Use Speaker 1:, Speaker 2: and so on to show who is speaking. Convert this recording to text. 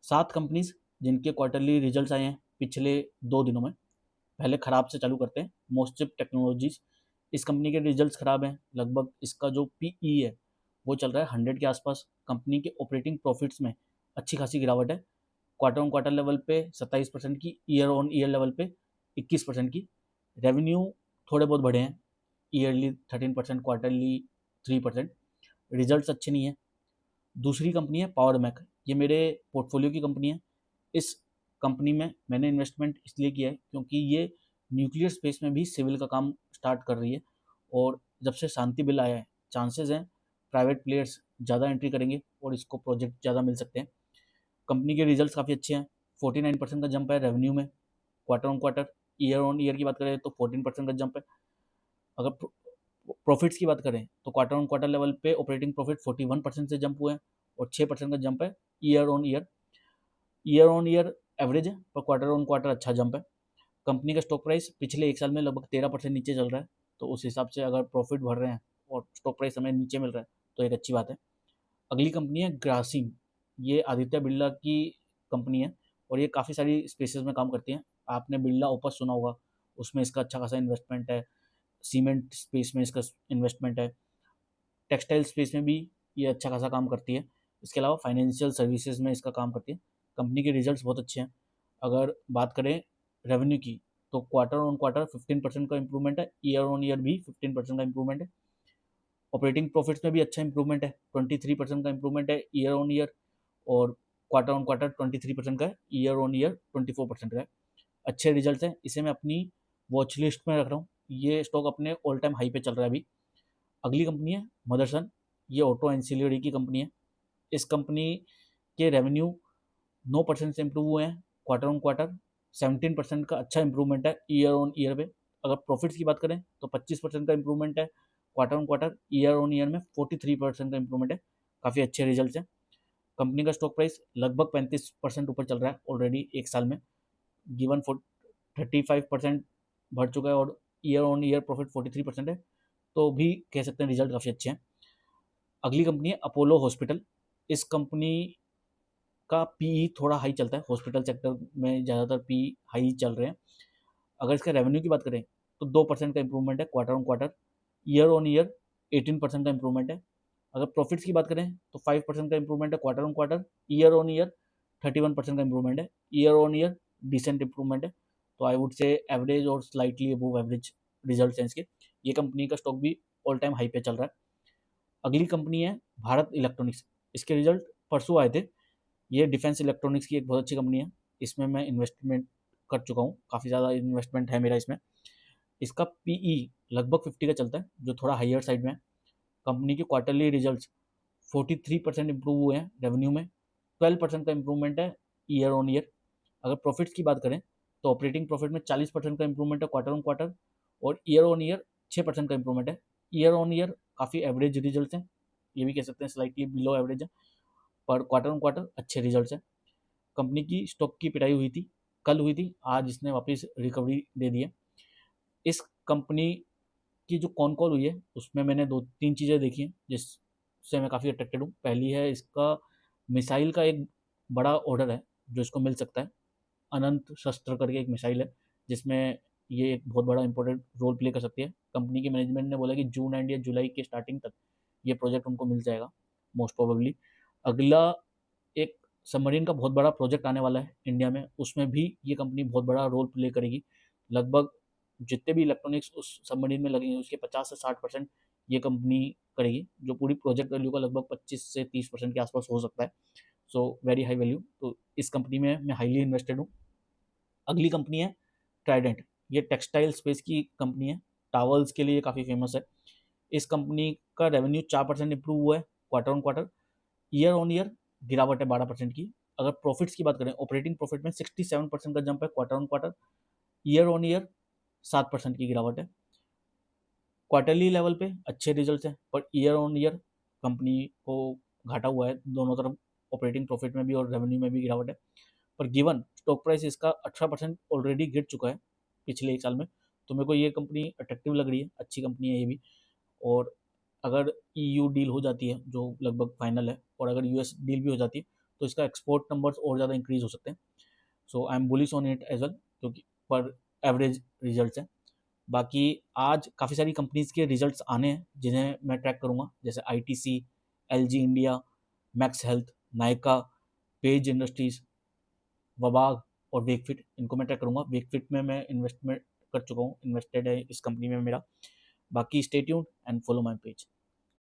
Speaker 1: 7 companies जिनके quarterly results आए हैं पिछले 2 दिनों में। पहले खराब से चालू करते हैं। मोस्टचिप टेक्नोलॉजीज, इस कंपनी के रिजल्ट्स खराब हैं। लगभग इसका जो पीई है वो चल रहा है 100 के आसपास। कंपनी के ऑपरेटिंग प्रॉफिट्स में अच्छी खासी गिरावट है। क्वार्टर ऑन क्वार्टर लेवल पे 27% की, ईयर ऑन ईयर लेवल पे 21% की। रेवेन्यू थोड़े बहुत बढ़े हैं, ईयरली 13%, क्वार्टरली 3%। रिजल्ट्स अच्छे नहीं हैं। दूसरी कंपनी है पावर मैक, ये मेरे पोर्टफोलियो की कंपनी है। इस कंपनी में मैंने इन्वेस्टमेंट इसलिए किया है क्योंकि ये न्यूक्लियर स्पेस में भी सिविल का काम स्टार्ट कर रही है, और जब से शांति बिल आया है चांसेस हैं प्राइवेट प्लेयर्स ज़्यादा एंट्री करेंगे और इसको प्रोजेक्ट ज़्यादा मिल सकते हैं। कंपनी के रिजल्ट्स काफ़ी अच्छे हैं। 49% का जंप है रेवेन्यू में quarter on quarter. Year on year की बात करें तो 14% का जंप है। अगर प्रॉफिट्स की बात करें तो क्वार्टर ऑन क्वार्टर लेवल पे ऑपरेटिंग प्रॉफिट 41% से जंप हुए हैं और 6% का जंप है year on year. Year on year average है पर क्वार्टर ऑन क्वार्टर अच्छा जंप है। कंपनी का स्टॉक प्राइस पिछले 1 साल में लगभग 13% नीचे चल रहा है, तो उस हिसाब से अगर प्रॉफिट बढ़ रहे हैं और स्टॉक प्राइस हमें नीचे मिल रहा है तो एक अच्छी बात है। अगली कंपनी है ग्रासिम, ये आदित्य बिरला की कंपनी है और ये काफ़ी सारी स्पेसेस में काम करती है। आपने बिरला ओपस सुना होगा, उसमें इसका अच्छा खासा इन्वेस्टमेंट है। सीमेंट स्पेस में इसका इन्वेस्टमेंट है। टेक्सटाइल स्पेस में भी ये अच्छा खासा काम करती है। इसके अलावा फाइनेंशियल सर्विसेज में इसका काम करती है। कंपनी के रिजल्ट्स बहुत अच्छे हैं। अगर बात करें रेवेन्यू की तो क्वार्टर ऑन क्वार्टर 15% का इंप्रूवमेंट है, ईयर ऑन ईयर भी 15% का इंप्रूवमेंट है। ऑपरेटिंग प्रॉफिट्स में भी अच्छा इंप्रूवमेंट है, 23% का इंप्रूवमेंट है ईयर ऑन ईयर, और क्वार्टर ऑन क्वार्टर 23% का है, ईयर ऑन ईयर 24% का है। अच्छे रिजल्ट हैं। इसे मैं अपनी वॉच लिस्ट में रख रहा हूँ। ये स्टॉक अपने ऑल टाइम हाई पे चल रहा है अभी। अगली कंपनी है मदरसन, ये ऑटो एंसिलरी की कंपनी है। इस कंपनी के रेवेन्यू 9% से इम्प्रूव हुए हैं क्वार्टर ऑन क्वार्टर। 17% का अच्छा इंप्रूवमेंट है ईयर ऑन ईयर पे। अगर प्रॉफिट्स की बात करें तो 25% का इंप्रूवमेंट है quarter on quarter. Year on year में 43% का इंप्रूवमेंट है। काफ़ी अच्छे रिजल्ट हैं। कंपनी का स्टॉक प्राइस लगभग 35% ऊपर चल रहा है ऑलरेडी 1 साल में। गिवन 35% बढ़ चुका है और ईयर ऑन ईयर प्रॉफिट 43% है, तो भी कह सकते हैं रिजल्ट काफ़ी अच्छे हैं। अगली कंपनी है अपोलो हॉस्पिटल। इस कंपनी का पीई थोड़ा हाई चलता है, हॉस्पिटल सेक्टर में ज़्यादातर पीई हाई चल रहे हैं। अगर इसका रेवेन्यू की बात करें तो 2% का इंप्रूवमेंट है quarter on quarter. Year on year 18% का इंप्रूवमेंट है। अगर प्रॉफिट्स की बात करें तो 5% का इंप्रूवमेंट है quarter on quarter. Year on year 31% का इंप्रूवमेंट है। Year on year decent improvement है। तो आई वुड से एवरेज और स्लाइटली अबव एवरेज रिजल्ट हैं इसके। ये कंपनी का स्टॉक भी ऑल टाइम हाई पे चल रहा है। अगली कंपनी है भारत इलेक्ट्रॉनिक्स। इसके रिजल्ट परसों आए थे। ये डिफेंस इलेक्ट्रॉनिक्स की एक बहुत अच्छी कंपनी है। इसमें मैं इन्वेस्टमेंट कर चुका हूँ, काफ़ी ज़्यादा इन्वेस्टमेंट है मेरा इसमें। इसका पीई लगभग 50 का चलता है, जो थोड़ा हाइयर साइड में है। कंपनी के क्वार्टरली रिजल्ट्स 43% इंप्रूव हुए हैं रेवेन्यू में। 12% का इंप्रूवमेंट है ईयर ऑन ईयर। अगर प्रॉफिट्स की बात करें तो ऑपरेटिंग प्रॉफिट में 40% का इंप्रूवमेंट है क्वार्टर ऑन क्वार्टर, और ईयर ऑन ईयर 6% का इंप्रूवमेंट है। ईयर ऑन ईयर काफ़ी एवरेज रिजल्ट हैं, ये भी कह सकते हैं स्लाइटली बिलो एवरेज है, पर क्वार्टर ऑन क्वार्टर अच्छे रिजल्ट हैं। कंपनी की स्टॉक की पिटाई हुई थी, कल हुई थी, आज इसने वापस रिकवरी दे दी है। इस कंपनी की जो कॉन कॉल हुई है उसमें मैंने 2-3 चीज़ें देखी हैं जिससे मैं काफ़ी अट्रैक्टेड हूँ। पहली है इसका मिसाइल का एक बड़ा ऑर्डर है जो इसको मिल सकता है। अनंत शस्त्र करके एक मिसाइल है जिसमें ये एक बहुत बड़ा इंपॉर्टेंट रोल प्ले कर सकती है। कंपनी के मैनेजमेंट ने बोला कि जून एंड या जुलाई के स्टार्टिंग तक ये प्रोजेक्ट उनको मिल जाएगा मोस्ट प्रोबेबली। अगला एक सबमरीन का बहुत बड़ा प्रोजेक्ट आने वाला है इंडिया में, उसमें भी ये कंपनी बहुत बड़ा रोल प्ले करेगी। लगभग जितने भी इलेक्ट्रॉनिक्स उस सबमरीन में लगेंगे उसके 50 से 60% ये कंपनी करेगी, जो पूरी प्रोजेक्ट वैल्यू का लगभग 25 से 30% के आसपास हो सकता है। सो वेरी हाई वैल्यू, तो इस कंपनी में मैं हाईली इन्वेस्टेड हूँ। अगली कंपनी है ट्राइडेंट, ये टेक्सटाइल स्पेस की कंपनी है, टावल्स के लिए काफ़ी फेमस है। इस कंपनी का रेवेन्यू 4% इंप्रूव हुआ है quarter on quarter. Year on year गिरावट है 12% की। अगर प्रॉफिट्स की बात करें, ऑपरेटिंग प्रॉफिट में 67% का जंप है quarter on quarter. Year on year 7% की गिरावट है। क्वार्टरली लेवल पे अच्छे रिजल्ट्स हैं, per year on year company को घाटा हुआ है दोनों तरफ, ऑपरेटिंग प्रॉफिट में भी और रेवेन्यू में भी गिरावट है। पर गिवन स्टॉक प्राइस इसका 18% ऑलरेडी गिर चुका है पिछले 1 साल में, तो मेरे को ये कंपनी अट्रैक्टिव लग रही है, अच्छी कंपनी है ये भी। और अगर ईयू डील हो जाती है जो लगभग फाइनल है, और अगर यूएस डील भी हो जाती है तो इसका एक्सपोर्ट नंबर्स और ज़्यादा इंक्रीज हो सकते हैं। So I am bullish on it as well, क्योंकि पर एवरेज रिजल्ट्स हैं। बाकी आज काफ़ी सारी कंपनीज़ के रिजल्ट्स आने हैं जिन्हें मैं ट्रैक करूँगा, जैसे ITC, LG India, Max Health, Nykaa, Page Industries, Wabag और वेकफिट। इनको मैं ट्रैक करूँगा। वेकफिट में मैं इन्वेस्टमेंट कर चुका हूँ, इन्वेस्टेड है इस कंपनी में मेरा। बाकी stay tuned and follow my page.